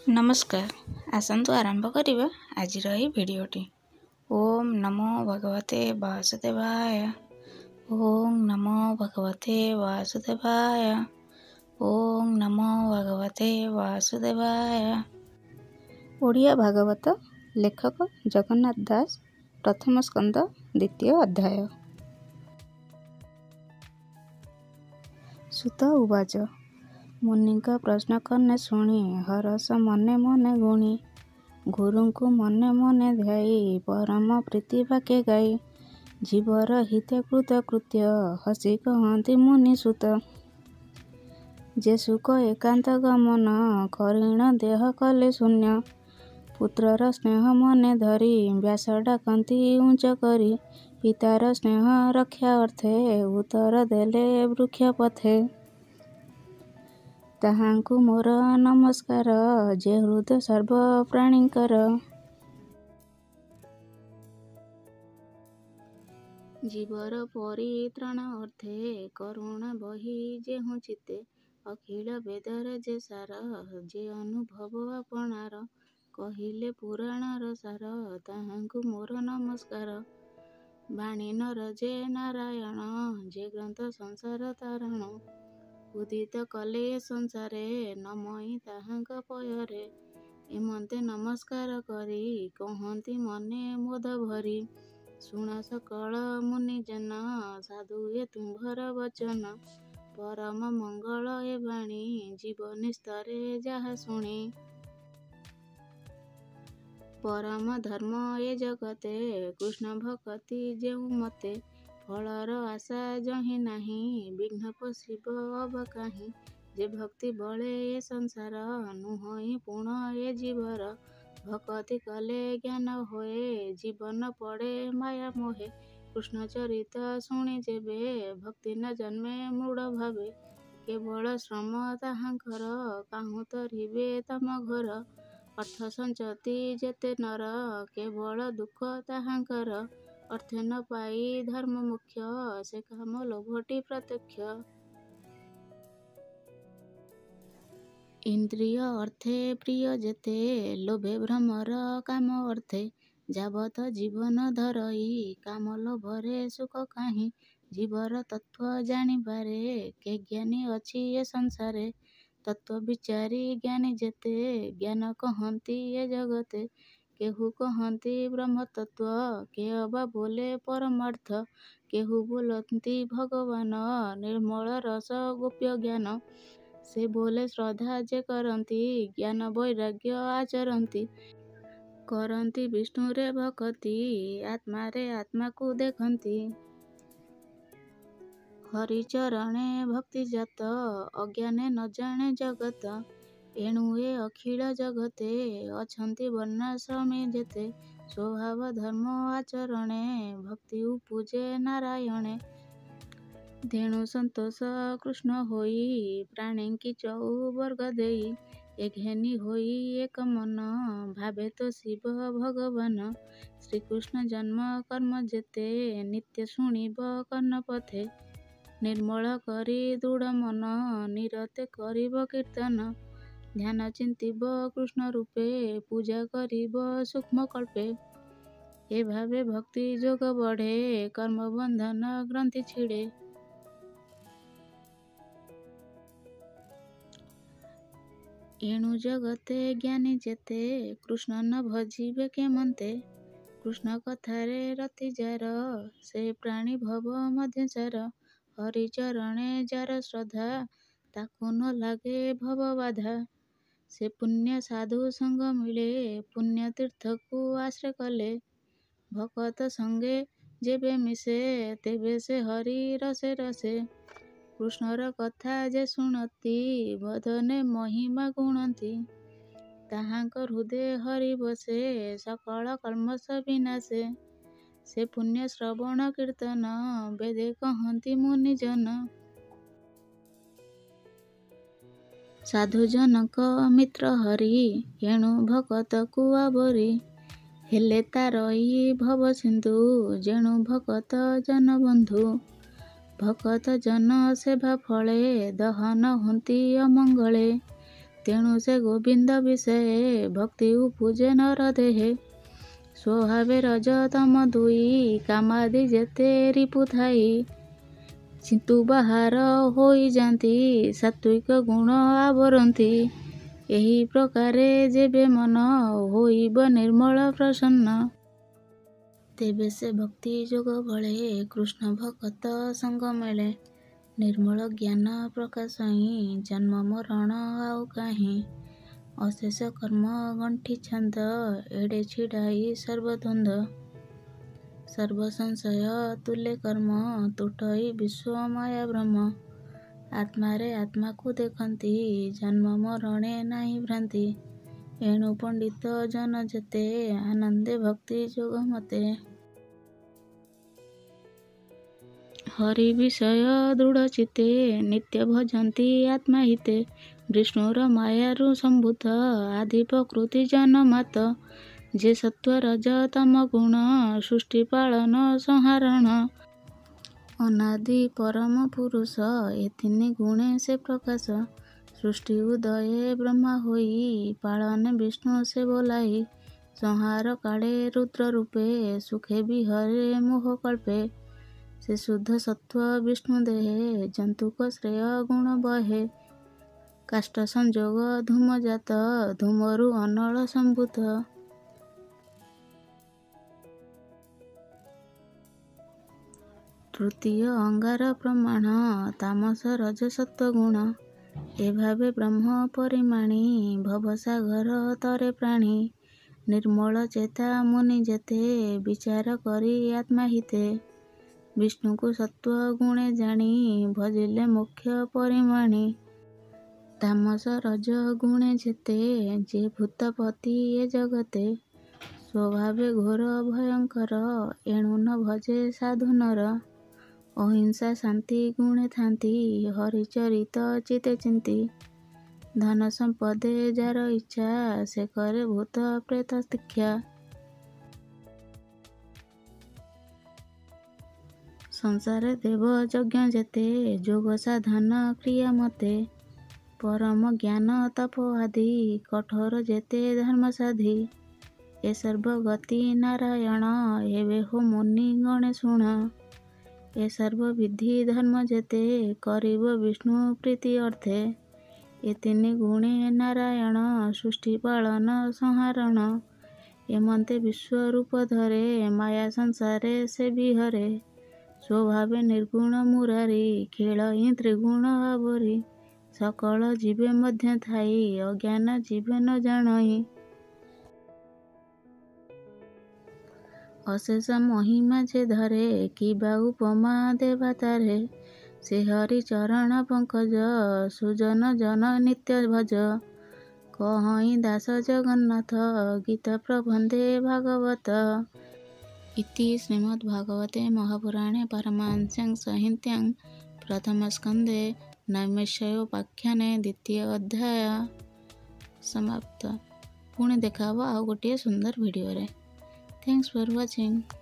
नमस्कार। आसन्तु आरंभ करिबा आजिर एही भिडियोटी। ओम नमो भगवते वासुदेवाय। ओम नमो भगवते वासुदेवाय। ओम नमो भगवते वासुदेवाय। ओडिया भागवत लेखक जगन्नाथ दास प्रथम स्कंद द्वितीय अध्याय। सुत उवाच मुनिका प्रश्न कन्ने शुणी हरस मने मने गुणी गुरुଙ୍କୁ मने मने ध्याई परम प्रीति वाक्य गाई जीवर हिते कृत कृत्य हसी कहती मुनि सुत जे सुख एकांत गमन करीण देह कले शून्य पुत्रर स्नेह मने धरी व्यास डाकती उच्च करी पितार स्नेह रक्षा अर्थे उत्तर देले वृक्ष पथे ताहांकु मोर नमस्कार जे हृदय सर्व प्राणीकर जीवर परित्राण अर्थे करुणा बही जेहु चिते अखिल वेदर जे सार जे अनुभव आपणार कहिले पुराणर सार ताहांकु मोर नमस्कार बाणी नर जे नारायण जे ग्रंथ संसार तारण उदित कले संसारे नमई ताहांक पୟରେ एमंते नमस्कार करी कहती मने मोद भरी शुण सकल मुनिजन साधु ए तुम्भर वचन परम मंगल ए बाणी जीवनी स्तरे जहा शुणी परम धर्म ए जगते कृष्ण भक्ति जेउ मते फलर आशा जहि नाही विघ्न पशिब अब काहीं जे भक्ति बळे ए संसार नुहई पुण ए जीवर भक्ति कले ज्ञान होए जीवन पड़े माया मोहे कृष्ण चरित शुणी जेबे भक्ति न जन्मे मूढ़ भावे केवल श्रम ताहांकर काहू तरिबे तम घर अर्थ संचति जेते नर केवल दुख ताहांकर अर्थे न पाई धर्म मुख्य से काम लोभटी प्रत्यक्ष इंद्रिय अर्थे प्रिय जेते लोभे भ्रमर काम अर्थे जावत जीवन धरई काम लोभरे सुख काहीं जीवर तत्व जानिबारे के ज्ञानी अछि ए संसारे तत्व विचारी ज्ञानी जेते ज्ञान कहती ए जगते केहू कहती ब्रह्म तत्व के अबा बोले परमार्थ केहू बोलती भगवान निर्मल रस गोप्य ज्ञान से बोले श्रद्धा जे करती ज्ञान वैराग्य आचरती करती विष्णु रे भक्ति आत्मा रे आत्मा को देखती हरिचरणे भक्ति जात अज्ञाने न जाने जगत एणु ए अखिल जगते अछंती वर्णाश्रमे जेते स्वभाव धर्म आचरणे भक्ति उपजे नारायणे धेणु संतोष कृष्ण होई प्राणी की चौ वर्ग देई एघेनी होई एक मन भावे तो शिव भगवान श्रीकृष्ण जन्म कर्म जेते नित्य शुणिब कर्ण पथे निर्मल करी दृढ़ मन निरते करिब कीर्तन ध्यान चिंतिब कृष्ण रूपे पूजा करिब सूक्ष्म कल्पे ए भावे भक्ति जोग बढ़े कर्म बंधन ग्रंथि छिड़े एणु जगते ज्ञानी जेते कृष्ण न भजिबे केमंते कृष्ण कथारे रति जार से प्राणी भव मध्यचार हरिचरणे जार श्रद्धा ताकु न लागे भव बाधा से पुण्य साधु संग मिले पुण्य तीर्थ को आश्रय कले भकत संगे जेबे मिसे तेबे से हरि रसे रसे कृष्णर कथा जे शुणती बदने महिमा गुणती ताहांकर हृदय हरि बसे सकल कल्मष विनाशे से पुण्य श्रवण कीर्तन वेदे कहती मुनिजन साधु जनक मित्र हरि एणु भकत को आवरी हेले तारई भव सिंधु जेणु भकत जन बंधु भकत जन सेवा फले दहन हुंती अमंगले ତେଣୁ ସେ ଗୋବିନ୍ଦ ବିଷୟ ଭକ୍ତି ଉପୁଜେ ନର ଦେହେ। ସ୍ୱଭାବେ ରଜତମ ଦୁଇ କାମାଦି ଯେତେ ରିପୁ ଥାଇ। ଚିନ୍ତୁ ବାହାର ହୋଇଯାନ୍ତି ସାତ୍ୱିକ ଗୁଣ ଆବରନ୍ତି। ଏହି ପ୍ରକାରେ ଯେବେ ମନ ହୋଇବ ନିର୍ମଳ ପ୍ରସନ୍ନ। ତେବେ ସେ ଭକ୍ତି ଯୋଗ ବଳେ କୃଷ୍ଣ ଭକତ ସଙ୍ଗ ମେଳେ। ନିର୍ମଳ ଜ୍ଞାନ ପ୍ରକାଶ ହିଁ ଜନ୍ମ ମରଣ ଆଉ କାହିଁ। ଅଶେଷ କର୍ମ ଗଣ୍ଠି ଛନ୍ଦ ଏଡ଼େ ଛିଡ଼ାଇ ସର୍ବଦ୍ୱନ୍ଦ୍ୱ। ସର୍ବ ସଂଶୟ ତୁଲେ କର୍ମ ତୁଟଇ ବିଶ୍ୱ ମାୟା ଭ୍ରମ। ଆତ୍ମାରେ ଆତ୍ମାକୁ ଦେଖନ୍ତି ଜନ୍ମ ମରଣେ ନାହିଁ ଭ୍ରାନ୍ତି। ଏଣୁ ପଣ୍ଡିତ ଜନ ଯେତେ ଆନନ୍ଦେ ଭକ୍ତି ଯୋଗ ମତେ। ହରି ବିଷୟ ଦୃଢ଼ ଚିତ୍ତେ ନିତ୍ୟ ଭଜନ୍ତି ଆତ୍ମା ହିତେ। ବିଷ୍ଣୁର ମାୟାରୁ ସମ୍ଭୂତ ଆଦି ପ୍ରକୃତି ଜନମାତ। ଯେ ସତ୍ୱ ରଜ ତମ ଗୁଣ ସୃଷ୍ଟି ପାଳନ ସଂହାରଣ। ଅନାଦି ପରମ ପୁରୁଷ ଏ ତିନି ଗୁଣେ ସେ ପ୍ରକାଶ। ସୃଷ୍ଟି ଉଦୟେ ବ୍ରହ୍ମା ହୋଇ ପାଳନେ ବିଷ୍ଣୁ ସେ ବୋଲାଇ। ସଂହାର କାଳେ ରୁଦ୍ର ରୂପେ ସୁଖେ ବିହରେ ମୋହ କଳ୍ପେ। ସେ ଶୁଦ୍ଧ ସତ୍ୱ ବିଷ୍ଣୁ ଦେହେ ଜନ୍ତୁକ ଶ୍ରେୟ ଗୁଣ ବହେ। କାଷ୍ଠ ସଂଯୋଗ ଧୂମ ଜାତ ଧୂମରୁ ଅନଳ ସମ୍ଭୂତ। ତୃତୀୟ ଅଙ୍ଗାର ପ୍ରମାଣ ତାମସ ରଜ ସତ୍ୱ ଗୁଣ। ଏଭାବେ ବ୍ରହ୍ମ ପରିମାଣି ଭବସାଗର ତରେ ପ୍ରାଣୀ। ନିର୍ମଳ ଚେତା ମୁନି ଯେତେ ବିଚାର କରି ଆତ୍ମା ହିତେ। ବିଷ୍ଣୁକୁ ସତ୍ୱ ଗୁଣେ ଜାଣି ଭଜିଲେ ମୋକ୍ଷ ପରିମାଣି। ତାମସ ରଜ ଗୁଣେ ଯେତେ ଯେ ଭୂତପତି ଏ ଜଗତେ। ସ୍ୱଭାବେ ଘୋର ଭୟଙ୍କର ଏଣୁ ନ ଭଜେ ସାଧୁ ନର। ଅହିଂସା ଶାନ୍ତି ଗୁଣେ ଥାନ୍ତି ହରିଚରିତ ଚିତେ ଚିନ୍ତି। ଧନ ସମ୍ପଦେ ଯାର ଇଚ୍ଛା ସେ କରେ ଭୂତ ପ୍ରେତ ଶିକ୍ଷା। ସଂସାରେ ଦେବ ଯଜ୍ଞ ଯେତେ ଯୋଗ ସାଧନ କ୍ରିୟା ମତେ। ପରମ ଜ୍ଞାନ ତପ ଆଦି କଠୋର ଯେତେ ଧର୍ମ ସାଧି। ଏ ସର୍ବ ଗତି ନାରାୟଣ ହେବେ ହୋ ମୁନି ଗଣେ ଶୁଣ। ଏ ସର୍ବ ବିଧି ଧର୍ମ ଯେତେ କରିବ ବିଷ୍ଣୁ ପ୍ରୀତି ଅର୍ଥେ। ଏ ତିନି ଗୁଣେ ନାରାୟଣ ସୃଷ୍ଟି ପାଳନ ସଂହାରଣ। ଏମନ୍ତେ ବିଶ୍ୱରୂପ ଧରେ ମାୟା ସଂସାରେ ସେ ବିହରେ। ସ୍ୱଭାବେ ନିର୍ଗୁଣ ମୁରାରି ଖେଳଇ ତ୍ରିଗୁଣ ଆବରି। ସକଳ ଜୀବେ ମଧ୍ୟ ଥାଇ ଅଜ୍ଞାନ ଜୀବେ ନ ଜାଣଇ। ଅଶେଷ ମହିମା ଯେ ଧରେ କିବା ଉପମା ଦେବା ତାରେ। ସେ ହରି ଚରଣ ପଙ୍କଜ ସୁଜନ ଜନ ନିତ୍ୟ ଭଜ। କହଇଁ ଦାସ ଜଗନ୍ନାଥ ଗୀତ ପ୍ରବନ୍ଧେ ଭାଗବତ। ଇତି ଶ୍ରୀମଦ୍ଭାଗବତେ ମହାପୁରାଣେ ପାରମହଂସ୍ୟାଂ ସଂହିତାୟାଂ ପ୍ରଥମସ୍କନ୍ଧେ ନୈମିଷାରଣ୍ୟୋପାଖ୍ୟାନେ ଦ୍ୱିତୀୟ ଅଧ୍ୟାୟ ସମାପ୍ତ। ପୁଣି ଦେଖା ହବ ଆଉ ଗୋଟିଏ ସୁନ୍ଦର ଭିଡ଼ିଓରେ। Thanks for watching.